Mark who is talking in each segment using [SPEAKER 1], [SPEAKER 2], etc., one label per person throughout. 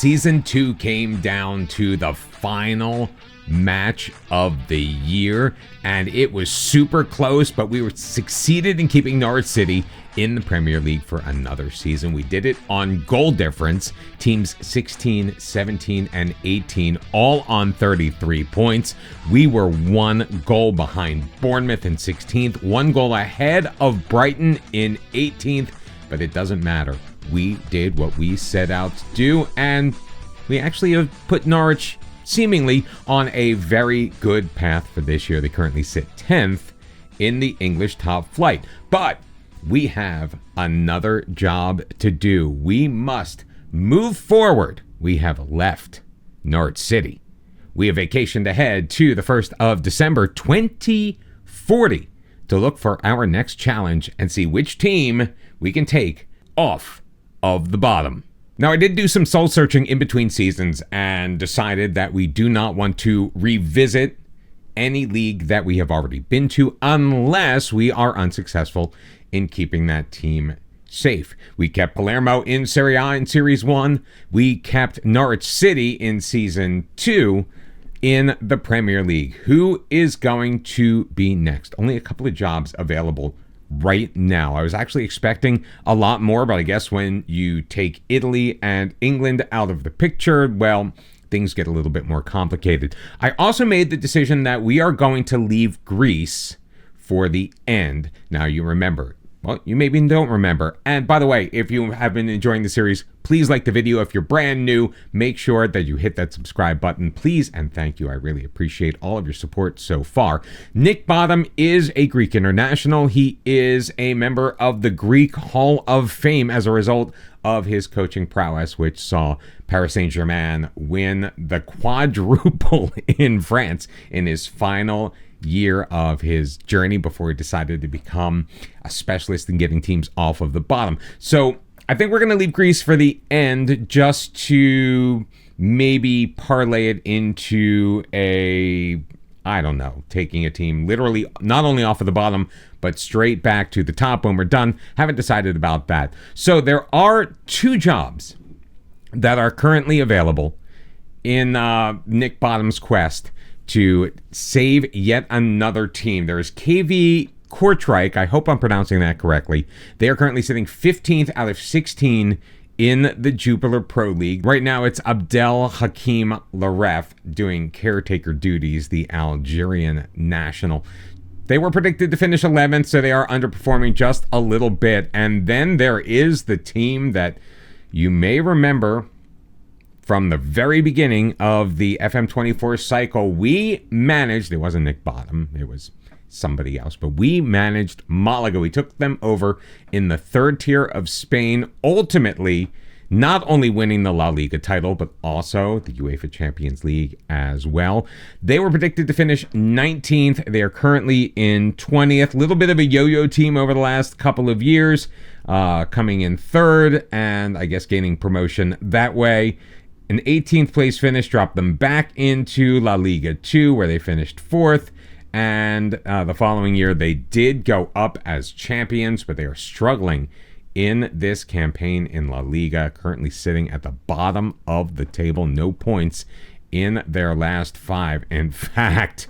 [SPEAKER 1] Season 2 came down to the final match of the year, and it was super close, but we succeeded in keeping Norwich City in the Premier League for another season. We did it on goal difference. Teams 16, 17, and 18, all on 33 points. We were 1 goal behind Bournemouth in 16th, 1 goal ahead of Brighton in 18th, but it doesn't matter. We did what we set out to do, and we actually have put Norwich seemingly on a very good path for this year. They currently sit 10th in the English top flight. But we have another job to do. We must move forward. We have left Norwich City. We have vacationed ahead to the 1st of December 2040 to look for our next challenge and see which team we can take off of the bottom. Now, I did do some soul searching in between seasons and decided that we do not want to revisit any league that we have already been to unless we are unsuccessful in keeping that team safe. We kept Palermo in Serie A in Series 1. We kept Norwich City in Season 2 in the Premier League. Who is going to be next? Only a couple of jobs available right now. I was actually expecting a lot more, but I guess when you take Italy and England out of the picture, well, things get a little bit more complicated. I also made the decision that we are going to leave Greece for the end. Now, you remember. Well, you maybe don't remember. And by the way, if you have been enjoying the series, please like the video. If you're brand new, make sure that you hit that subscribe button, please. And thank you. I really appreciate all of your support so far. Nick Bottom is a Greek international. He is a member of the Greek Hall of Fame as a result of his coaching prowess, which saw Paris Saint-Germain win the quadruple in France in his final year of his journey before he decided to become a specialist in getting teams off of the bottom. So I think we're going to leave Greece for the end just to maybe parlay it into taking a team literally not only off of the bottom, but straight back to the top when we're done. Haven't decided about that. So there are 2 jobs that are currently available in Nick Bottom's quest to save yet another team. There is KV Kortrijk. I hope I'm pronouncing that correctly. They are currently sitting 15th out of 16 in the Jupiler Pro League. Right now, it's Abdel Hakim Laref doing caretaker duties, the Algerian national. They were predicted to finish 11th, so they are underperforming just a little bit. And then there is the team that you may remember from the very beginning of the FM24 cycle. We managed, it wasn't Nick Bottom, it was somebody else, but we managed Malaga. We took them over in the 3rd tier of Spain, ultimately not only winning the La Liga title, but also the UEFA Champions League as well. They were predicted to finish 19th. They are currently in 20th. A little bit of a yo-yo team over the last couple of years, coming in 3rd and I guess gaining promotion that way. An 18th place finish dropped them back into La Liga 2, where they finished 4th. And the following year, they did go up as champions, but they are struggling in this campaign in La Liga, currently sitting at the bottom of the table. No points in their last 5. In fact,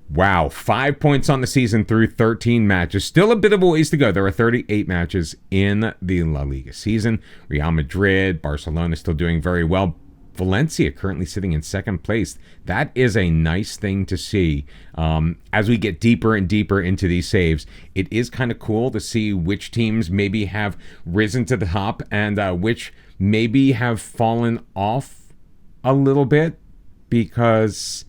[SPEAKER 1] wow, 5 points on the season through 13 matches. Still a bit of a ways to go. There are 38 matches in the La Liga season. Real Madrid, Barcelona still doing very well. Valencia currently sitting in 2nd place. That is a nice thing to see. As we get deeper and deeper into these saves, it is kind of cool to see which teams maybe have risen to the top and which maybe have fallen off a little bit, because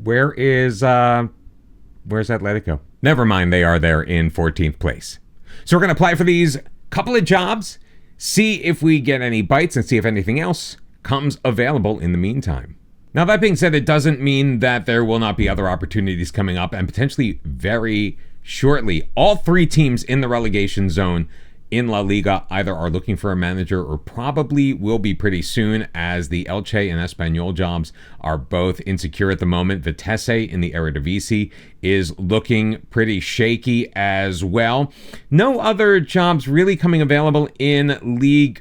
[SPEAKER 1] where's Atletico? Never mind, they are there in 14th place. So we're going to apply for these couple of jobs, see if we get any bites, and see if anything else comes available in the meantime. Now, that being said, it doesn't mean that there will not be other opportunities coming up, and potentially very shortly. All 3 teams in the relegation zone in La Liga either are looking for a manager or probably will be pretty soon, as the Elche and Espanyol jobs are both insecure at the moment. Vitesse in the Eredivisie is looking pretty shaky as well. No other jobs really coming available in League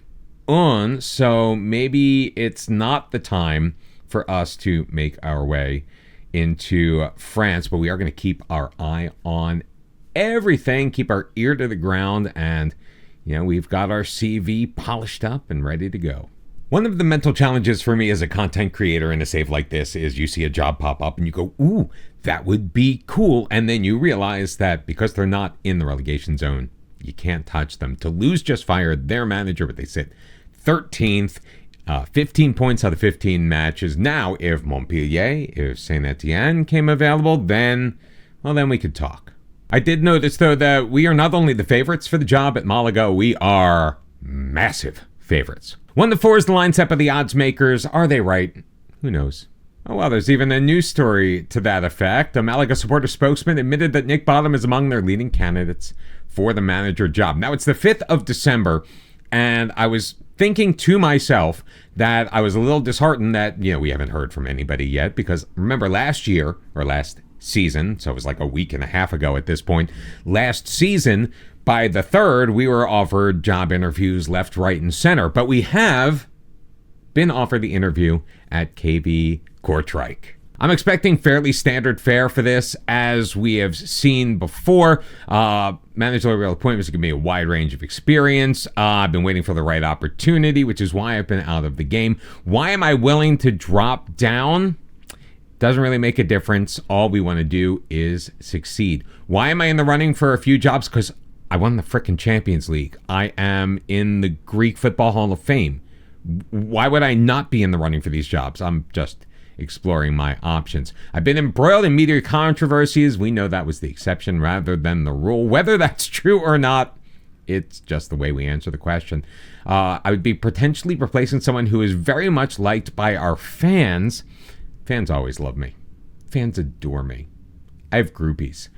[SPEAKER 1] on, so maybe it's not the time for us to make our way into France, but we are going to keep our eye on everything, keep our ear to the ground, and we've got our CV polished up and ready to go. One of the mental challenges for me as a content creator in a save like this is you see a job pop up and you go, ooh, that would be cool. And then you realize that because they're not in the relegation zone, you can't touch them. Toulouse just fired their manager, but they sit 13th, 15 points out of 15 matches. Now, if Montpellier, if Saint-Etienne came available, then we could talk. I did notice, though, that we are not only the favorites for the job at Malaga, we are massive favorites. 1-4 is the line set by the odds makers. Are they right? Who knows? Oh, well, there's even a news story to that effect. A Malaga supporter spokesman admitted that Nick Bottom is among their leading candidates for the manager job. Now, it's the 5th of December, and I was thinking to myself that I was a little disheartened that, we haven't heard from anybody yet, because remember last season, so it was like a week and a half ago at this point, last season, by the 3rd, we were offered job interviews left, right, and center. But we have been offered the interview at KV Kortrijk. I'm expecting fairly standard fare for this, as we have seen before. Managerial appointments give me a wide range of experience. I've been waiting for the right opportunity, which is why I've been out of the game. Why am I willing to drop down? Doesn't really make a difference. All we want to do is succeed. Why am I in the running for a few jobs? Because I won the frickin' Champions League. I am in the Greek Football Hall of Fame. Why would I not be in the running for these jobs? I'm just exploring my options. I've been embroiled in media controversies. We know that was the exception rather than the rule. Whether that's true or not, it's just the way we answer the question. I would be potentially replacing someone who is very much liked by our fans. Fans always love me. Fans adore me. I have groupies.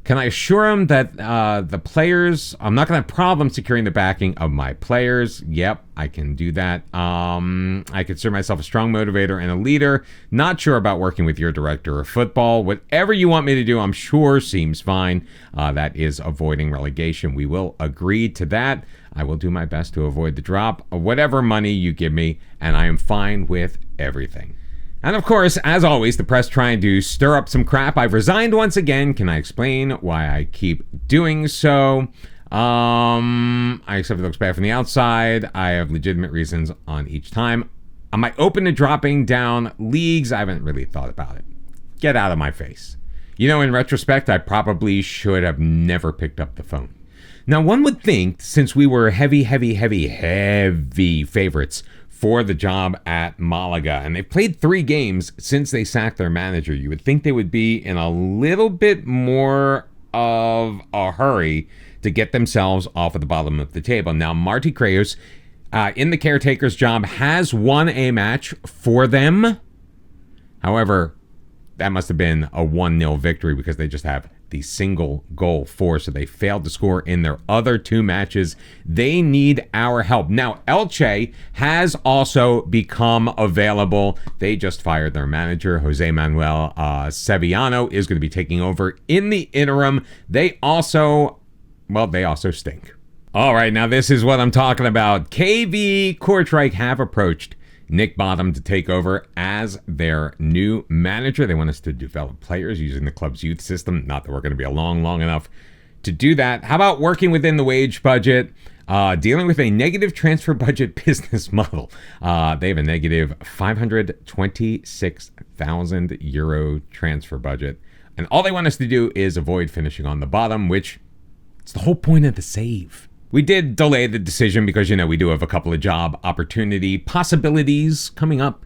[SPEAKER 1] Can I assure them that the players, I'm not going to have problems securing the backing of my players? Yep, I can do that. I consider myself a strong motivator and a leader. Not sure about working with your director of football. Whatever you want me to do, I'm sure seems fine. That is avoiding relegation. We will agree to that. I will do my best to avoid the drop of whatever money you give me, and I am fine with everything. And of course, as always, the press trying to stir up some crap. I've resigned once again. Can I explain why I keep doing so? I accept it looks bad from the outside. I have legitimate reasons on each time. Am I open to dropping down leagues? I haven't really thought about it. Get out of my face. In retrospect, I probably should have never picked up the phone. Now, one would think, since we were heavy favorites for the job at Malaga, and they've played 3 games since they sacked their manager, you would think they would be in a little bit more of a hurry to get themselves off of the bottom of the table. Now, Martí Creus, in the caretaker's job, has won a match for them. However, that must have been a 1-0 victory because they just have the single goal for, so they failed to score in their other 2 matches. They need our help. Now, Elche has also become available. They just fired their manager. Jose Manuel Sevillano is going to be taking over in the interim. They also stink. All right, now this is what I'm talking about. KV Kortrijk have approached Nick Bottom to take over as their new manager. They want us to develop players using the club's youth system. Not that we're going to be along long enough to do that. How about working within the wage budget, dealing with a negative transfer budget business model? They have a negative 526,000 euro transfer budget. And all they want us to do is avoid finishing on the bottom, which it's the whole point of the save. We did delay the decision because, we do have a couple of job opportunity possibilities coming up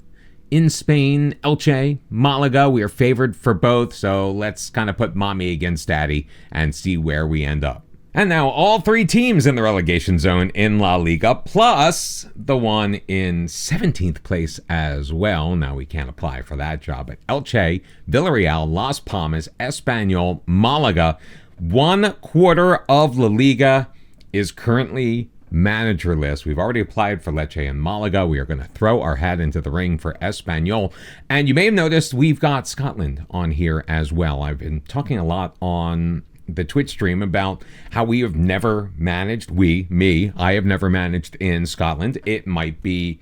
[SPEAKER 1] in Spain. Elche, Malaga, we are favored for both. So let's kind of put mommy against daddy and see where we end up. And now all 3 teams in the relegation zone in La Liga, plus the one in 17th place as well. Now we can't apply for that job. But Elche, Villarreal, Las Palmas, Espanyol, Malaga, 1/4 of La Liga is currently managerless. We've already applied for Lecce and Malaga. We are going to throw our hat into the ring for Espanyol. And you may have noticed we've got Scotland on here as well. I've been talking a lot on the Twitch stream about how we have never managed, I have never managed in Scotland. It might be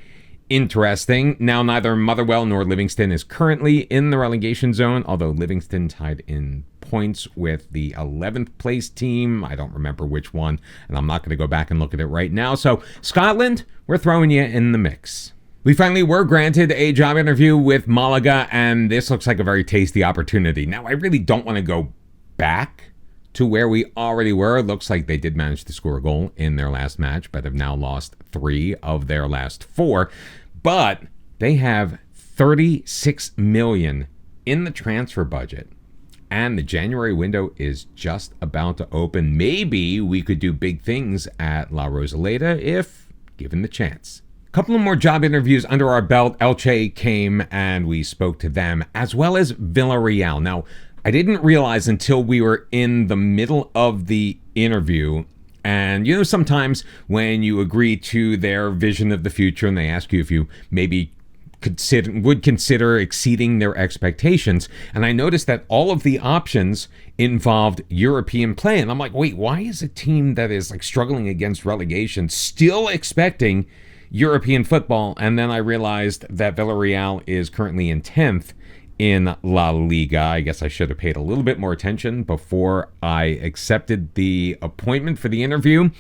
[SPEAKER 1] interesting. Now, neither Motherwell nor Livingston is currently in the relegation zone, although Livingston tied in points with the 11th place team. I don't remember which one, and I'm not going to go back and look at it right now. So, Scotland, we're throwing you in the mix. We finally were granted a job interview with Malaga, and this looks like a very tasty opportunity. Now, I really don't want to go back to where we already were. It looks like they did manage to score a goal in their last match, but have now lost 3 of their last 4. But they have $36 million in the transfer budget, and the January window is just about to open. Maybe we could do big things at La Rosaleda if given the chance. A couple of more job interviews under our belt. Elche came and we spoke to them, as well as Villarreal. Now, I didn't realize until we were in the middle of the interview, and sometimes when you agree to their vision of the future and they ask you if you maybe would consider exceeding their expectations, and I noticed that all of the options involved European play, and I'm like, wait, why is a team that is like struggling against relegation still expecting European football? And then I realized that Villarreal is currently in 10th in La Liga. I guess I should have paid a little bit more attention before I accepted the appointment for the interview.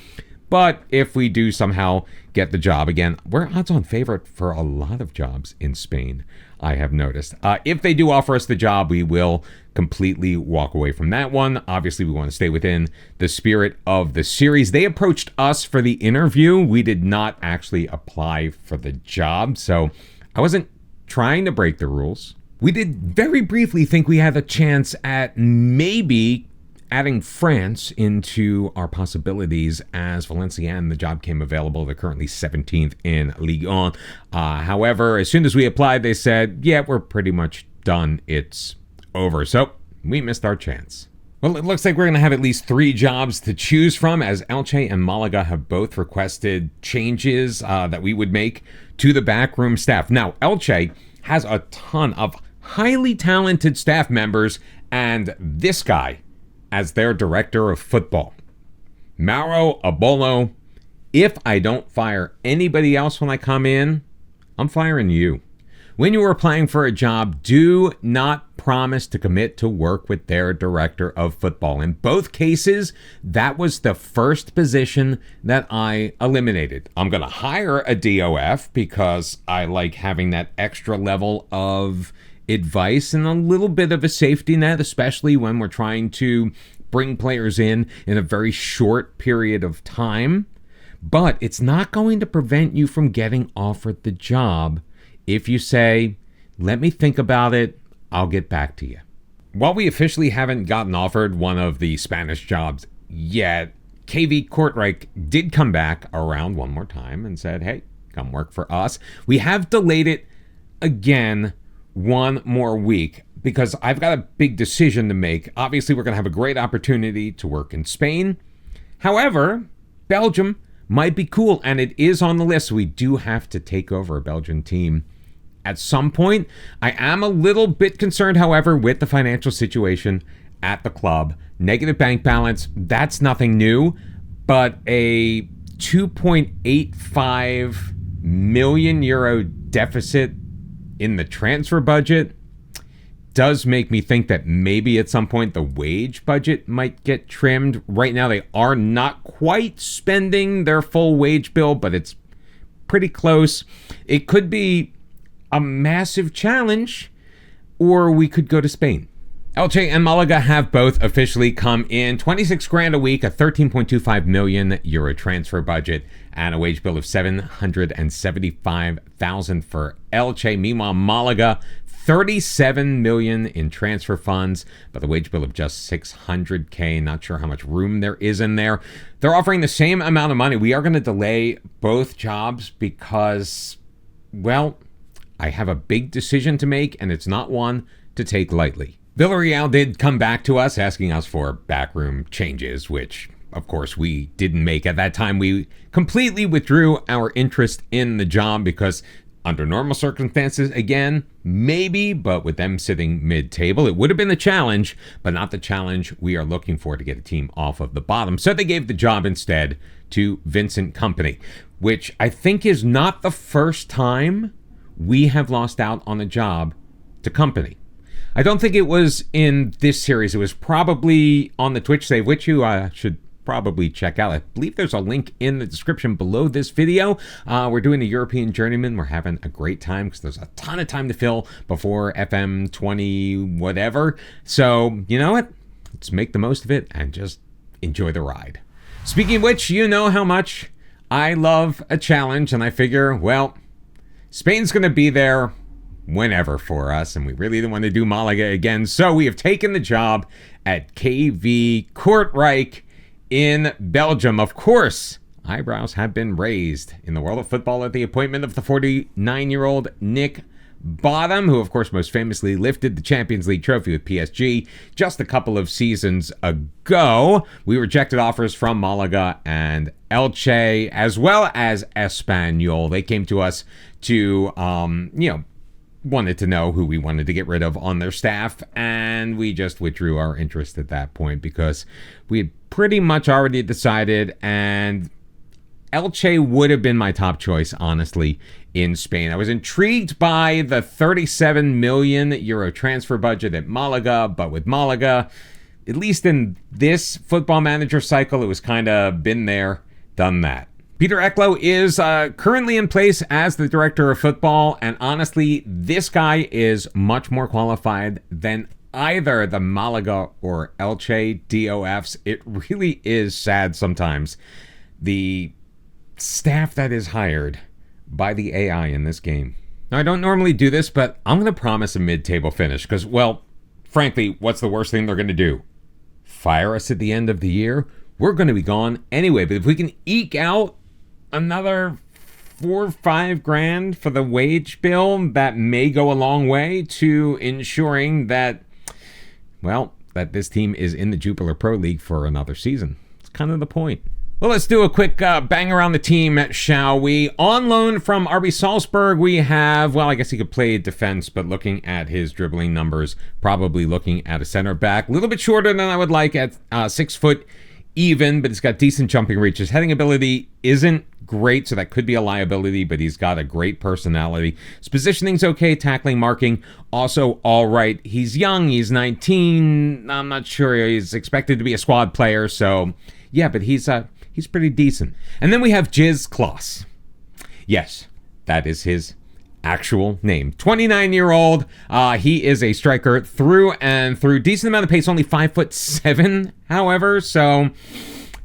[SPEAKER 1] But if we do somehow get the job, again, we're odds-on favorite for a lot of jobs in Spain, I have noticed. If they do offer us the job, we will completely walk away from that one. Obviously, we want to stay within the spirit of the series. They approached us for the interview. We did not actually apply for the job, so I wasn't trying to break the rules. We did very briefly think we had a chance at maybe adding France into our possibilities as Valenciennes, the job came available. They're currently 17th in Ligue 1. However, as soon as we applied, they said, yeah, we're pretty much done. It's over. So we missed our chance. Well, it looks like we're going to have at least 3 jobs to choose from, as Elche and Malaga have both requested changes that we would make to the backroom staff. Now, Elche has a ton of highly talented staff members, and this guy as their director of football. Mauro Abolo, if I don't fire anybody else when I come in, I'm firing you. When you are applying for a job, do not promise to commit to work with their director of football. In both cases, that was the first position that I eliminated. I'm going to hire a DOF because I like having that extra level of advice and a little bit of a safety net, especially when we're trying to bring players in a very short period of time. But it's not going to prevent you from getting offered the job if you say, let me think about it, I'll get back to you. While we officially haven't gotten offered one of the Spanish jobs yet, KV Kortrijk did come back around one more time and said, hey, come work for us. We have delayed it again one more week because I've got a big decision to make. Obviously, we're going to have a great opportunity to work in Spain. However, Belgium might be cool, and it is on the list. So we do have to take over a Belgian team at some point. I am a little bit concerned, however, with the financial situation at the club. Negative bank balance, that's nothing new, but a 2.85 million euro deficit in the transfer budget does make me think that maybe at some point the wage budget might get trimmed. Right now they are not quite spending their full wage bill, but it's pretty close. It could be a massive challenge, or we could go to Spain. Elche and Malaga have both officially come in. 26 grand a week, a 13.25 million euro transfer budget, and a wage bill of 775,000 for Elche. Meanwhile, Malaga, 37 million in transfer funds, but the wage bill of just 600K. Not sure how much room there is in there. They're offering the same amount of money. We are going to delay both jobs because, well, I have a big decision to make, and it's not one to take lightly. Villarreal did come back to us asking us for backroom changes, which, of course, we didn't make at that time. We completely withdrew our interest in the job because Under normal circumstances, again, maybe, but with them sitting mid-table, it would have been the challenge, but not the challenge we are looking for to get a team off of the bottom. So they gave the job instead to Vincent Kompany, which I think is not the first time we have lost out on a job to Kompany. I don't think it was in this series. It was probably on the Twitch save, which you should probably check out. I believe there's a link in the description below this video. We're doing the European Journeyman. We're having a great time because there's a ton of time to fill before FM20 whatever. So, you know what? Let's make the most of it and just enjoy the ride. Speaking of which, you know how much I love a challenge, and I figure, well, Spain's going to be there whenever for us, and we really didn't want to do Malaga again. So we have taken the job at KV Kortrijk in Belgium. Of course, eyebrows have been raised in the world of football at the appointment of the 49-year-old Nick Bottom, who of course most famously lifted the Champions League trophy with PSG just a couple of seasons ago. We rejected offers from Malaga and Elche as well as Espanyol. They came to us to, wanted to know who we wanted to get rid of on their staff, and we just withdrew our interest at that point because we had pretty much already decided, and Elche would have been my top choice, honestly, in Spain. I was intrigued by the 37 million euro transfer budget at Malaga, but with Malaga, at least in this football manager cycle, it was kind of been there, done that. Peter Eklo is currently in place as the director of football, and honestly, this guy is much more qualified than either the Malaga or Elche DOFs. It really is sad sometimes, the staff that is hired by the AI in this game. Now, I don't normally do this, but I'm going to promise a mid-table finish because, well, frankly, what's the worst thing they're going to do? Fire us at the end of the year? We're going to be gone anyway, but if we can eke out another $4 or $5 grand for the wage bill, that may go a long way to ensuring that, well, that this team is in the Jupiler Pro League for another season. It's kind of the point. Well, let's do a quick bang around the team, shall we? On loan from RB Salzburg, we have, well, I guess he could play defense, but looking at his dribbling numbers, probably looking at a center back. A little bit shorter than I would like at 6 foot even, but he's got decent jumping reach. His heading ability isn't great, so that could be a liability, but he's got a great personality. His positioning's okay, tackling, marking, also all right. He's young, he's 19. I'm not sure he's expected to be a squad player, so yeah, but he's pretty decent. And then we have Jiz Kloss. Yes, that is his actual name. 29-year-old. He is a striker through and through. Decent amount of pace, only 5'7", however, so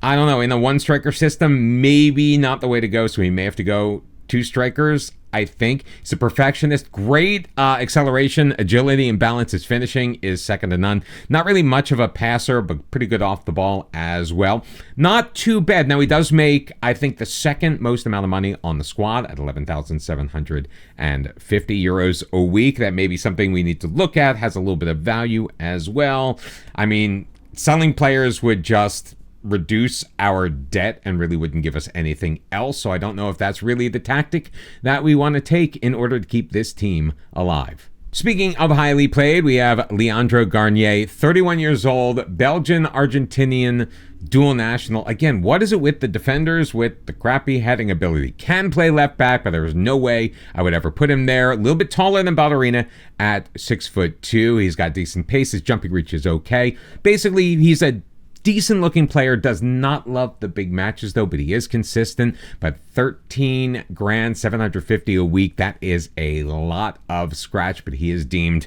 [SPEAKER 1] I don't know. In a one-striker system, maybe not the way to go, so we may have to go 2 strikers, I think. He's a perfectionist. Great acceleration, agility, and balance. His finishing is second to none. Not really much of a passer, but pretty good off the ball as well. Not too bad. Now, he does make, I think, the second most amount of money on the squad at 11,750 euros a week. That may be something we need to look at. Has a little bit of value as well. I mean, selling players would just reduce our debt and really wouldn't give us anything else. So I don't know if that's really the tactic that we want to take in order to keep this team alive. Speaking of highly played, we have Leandro Garnier, 31 years old, Belgian-Argentinian dual national. Again, what is it with the defenders with the crappy heading ability? Can play left back, but there's no way I would ever put him there. A little bit taller than Ballerina at 6'2". He's got decent pace. His jumping reach is okay. Basically, he's a decent looking player, does not love the big matches though, but he is consistent. But 13 grand 750 a week, that is a lot of scratch, but he is deemed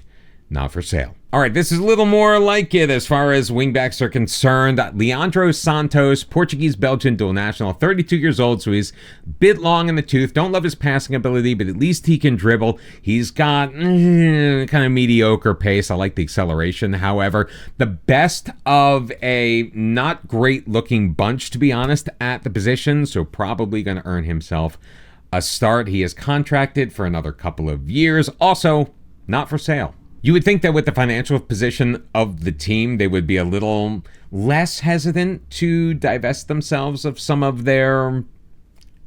[SPEAKER 1] not for sale. All right, this is a little more like it as far as wingbacks are concerned. Leandro Santos, Portuguese-Belgian dual national, 32 years old, so he's a bit long in the tooth. Don't love his passing ability, but at least he can dribble. He's got kind of mediocre pace. I like the acceleration, however. The best of a not great-looking bunch, to be honest, at the position, so probably going to earn himself a start. He is contracted for another couple of years. Also, not for sale. You would think that with the financial position of the team, they would be a little less hesitant to divest themselves of some of their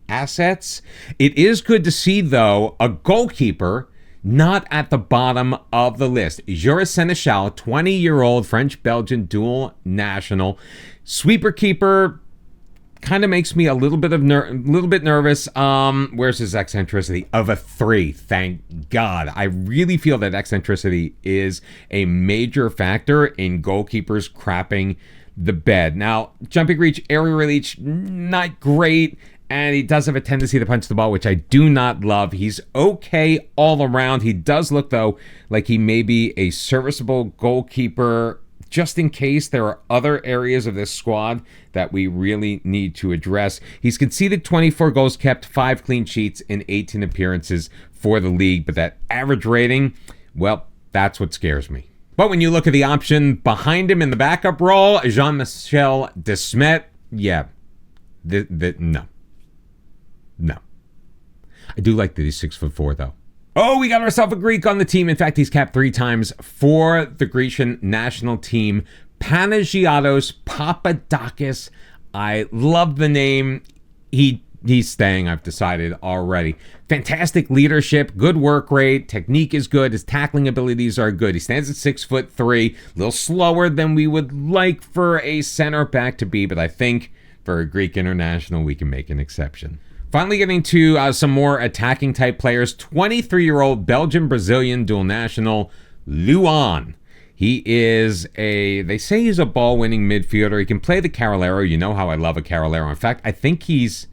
[SPEAKER 1] assets. It is good to see, though, a goalkeeper not at the bottom of the list. Joris Seneschal, 20-year-old French-Belgian dual national. Sweeper keeper kind of makes me a little bit nervous. Where's his eccentricity? Of a 3. Thank God. I really feel that eccentricity is a major factor in goalkeepers crapping the bed. Now, jumping reach, aerial reach, not great. And he does have a tendency to punch the ball, which I do not love. He's okay all around. He does look, though, like he may be a serviceable goalkeeper, just in case there are other areas of this squad that we really need to address. He's conceded 24 goals, kept 5 clean sheets in 18 appearances for the league. But that average rating, well, that's what scares me. But when you look at the option behind him in the backup role, Jean-Michel Desmet, yeah, no. No. I do like that he's 6'4", though. Oh, we got ourselves a Greek on the team. In fact, he's capped 3 times for the Grecian national team. Panagiatos Papadakis. I love the name. He's staying, I've decided already. Fantastic leadership, good work rate, technique is good, his tackling abilities are good. He stands at 6'3", a little slower than we would like for a center back to be, but I think for a Greek international, we can make an exception. Finally getting to some more attacking type players. 23-year-old Belgian-Brazilian dual national Luan. He is they say he's a ball-winning midfielder. He can play the Carrilero. You know how I love a Carrilero. In fact, I think he's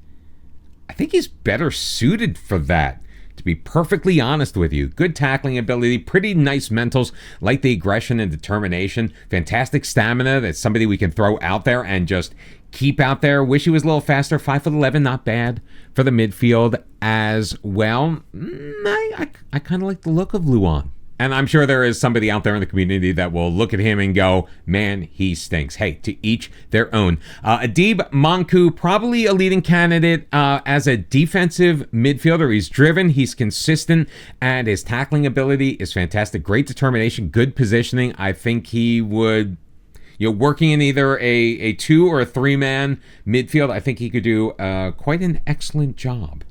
[SPEAKER 1] better suited for that, to be perfectly honest with you. Good tackling ability, pretty nice mentals, like the aggression and determination. Fantastic stamina. That's somebody we can throw out there and just keep out there. Wish he was a little faster. 5'11", not bad for the midfield as well. I kind of like the look of Luan. And I'm sure there is somebody out there in the community that will look at him and go, man, he stinks. Hey, to each their own. Adib Manku, probably a leading candidate as a defensive midfielder. He's driven, he's consistent, and his tackling ability is fantastic. Great determination, good positioning. I think he would, working in either a 2 or a 3-man midfield, I think he could do quite an excellent job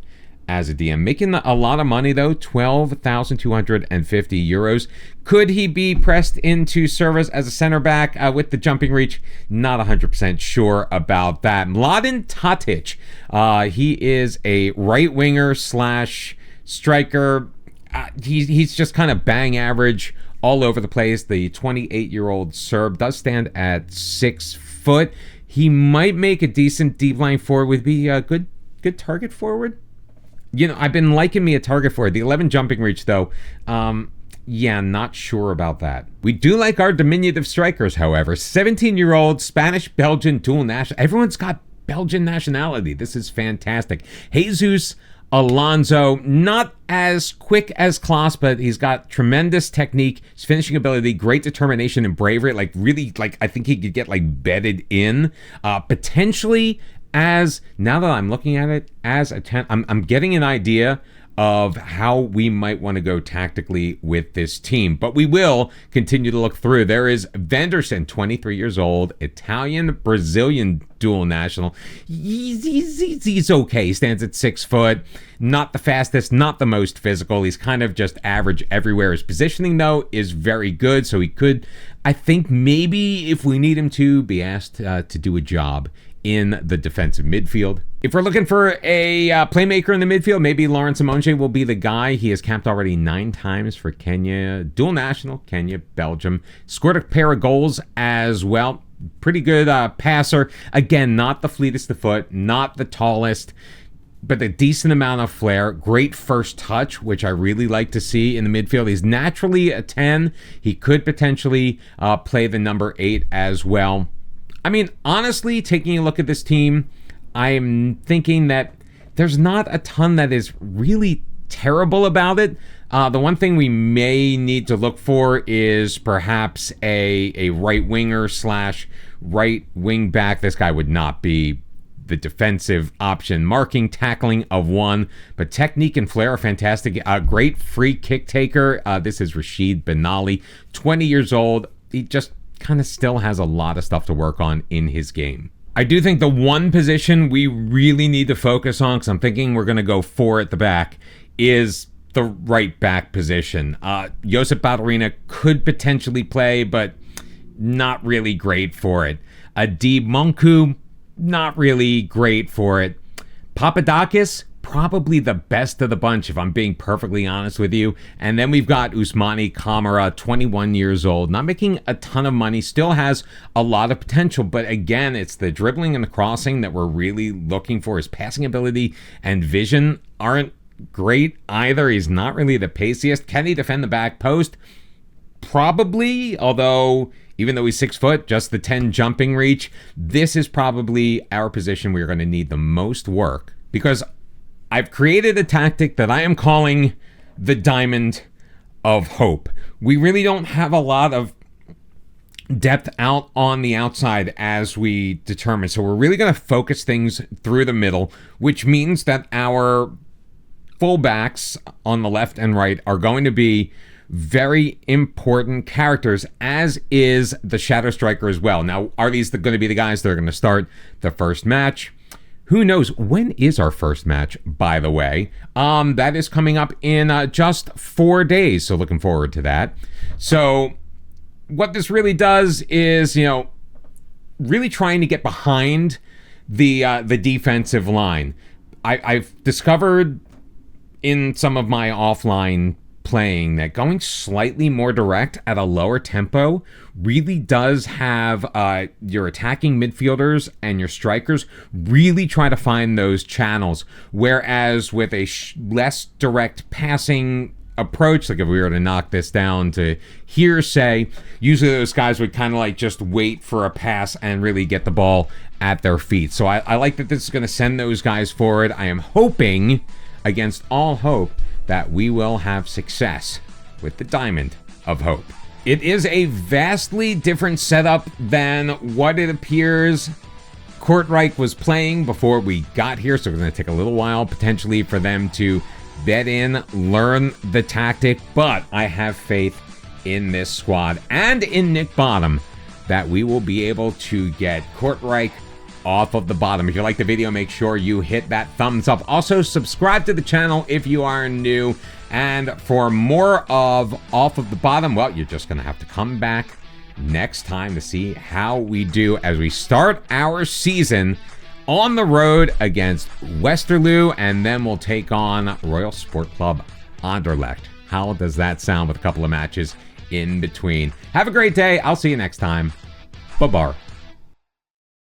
[SPEAKER 1] as a DM. Making a lot of money, though, 12,250 euros. Could he be pressed into service as a center back with the jumping reach? Not 100% sure about that. Mladen Tatic, he is a right winger / striker. He's just kind of bang average all over the place. The 28-year-old Serb does stand at 6 foot. He might make a decent deep line forward, would be a good target forward. I've been liking me a target for it. The 11 jumping reach, though, not sure about that. We do like our diminutive strikers, however. 17-year-old Spanish-Belgian dual national. Everyone's got Belgian nationality. This is fantastic. Jesus Alonso, not as quick as Klaas, but he's got tremendous technique, his finishing ability, great determination and bravery. I think he could get bedded in. Potentially, as now that I'm looking at it as a 10, I'm getting an idea of how we might want to go tactically with this team, but we will continue to look through. There is Venderson, 23 years old, Italian-Brazilian dual national. He's okay. He stands at 6 foot. Not the fastest, not the most physical. He's kind of just average everywhere. His positioning, though, is very good, so he could, I think, maybe if we need him to, be asked to do a job in the defensive midfield. If we're looking for a playmaker in the midfield, maybe Lawrence Amonje will be the guy. He has capped already 9 times for Kenya, dual national, Kenya, Belgium. Scored a pair of goals as well. Pretty good passer. Again, not the fleetest of foot, not the tallest, but a decent amount of flair. Great first touch, which I really like to see in the midfield. He's naturally a 10. He could potentially play the number 8 as well. I mean, honestly, taking a look at this team, I'm thinking that there's not a ton that is really terrible about it. The one thing we may need to look for is perhaps a right winger / right wing back. This guy would not be the defensive option. Marking, tackling of 1, but technique and flair are fantastic. Great free kick taker. This is Rashid Benali, 20 years old. He just kind of still has a lot of stuff to work on in his game. I do think the one position we really need to focus on, because I'm thinking we're going to go 4 at the back, is the right back position. Josip Ballerina could potentially play, but not really great for it. Adib Monku, not really great for it. Papadakis, probably the best of the bunch, if I'm being perfectly honest with you. And then we've got Usmani Kamara, 21 years old, not making a ton of money, still has a lot of potential. But again, it's the dribbling and the crossing that we're really looking for. His passing ability and vision aren't great either. He's not really the paciest. Can he defend the back post? Probably, although even though he's 6 foot, just the 10 jumping reach, this is probably our position we're going to need the most work, because I've created a tactic that I am calling the Diamond of Hope. We really don't have a lot of depth out on the outside as we determine. So we're really going to focus things through the middle, which means that our fullbacks on the left and right are going to be very important characters, as is the shadow striker as well. Now, are these going to be the guys that are going to start the first match? Who knows? When is our first match, by the way? That is coming up in just 4 days, so looking forward to that. So what this really does is, really trying to get behind the defensive line. I've discovered in some of my offline playing that going slightly more direct at a lower tempo really does have your attacking midfielders and your strikers really try to find those channels, whereas with a less direct passing approach, like if we were to knock this down to here, say, usually those guys would kind of like just wait for a pass and really get the ball at their feet. So I like that this is going to send those guys forward. I am hoping, against all hope, that we will have success with the Diamond of Hope. It is a vastly different setup than what it appears Kortrijk was playing before we got here, so it's going to take a little while potentially for them to bed in, learn the tactic, but I have faith in this squad and in Nick Bottom that we will be able to get Kortrijk off of the bottom. If you like the video, make sure you hit that thumbs up. Also, subscribe to the channel if you are new. And for more of Off of the Bottom, well, you're just going to have to come back next time to see how we do as we start our season on the road against Westerlo, and then we'll take on Royal Sport Club Anderlecht. How does that sound with a couple of matches in between? Have a great day. I'll see you next time. Bye-bye.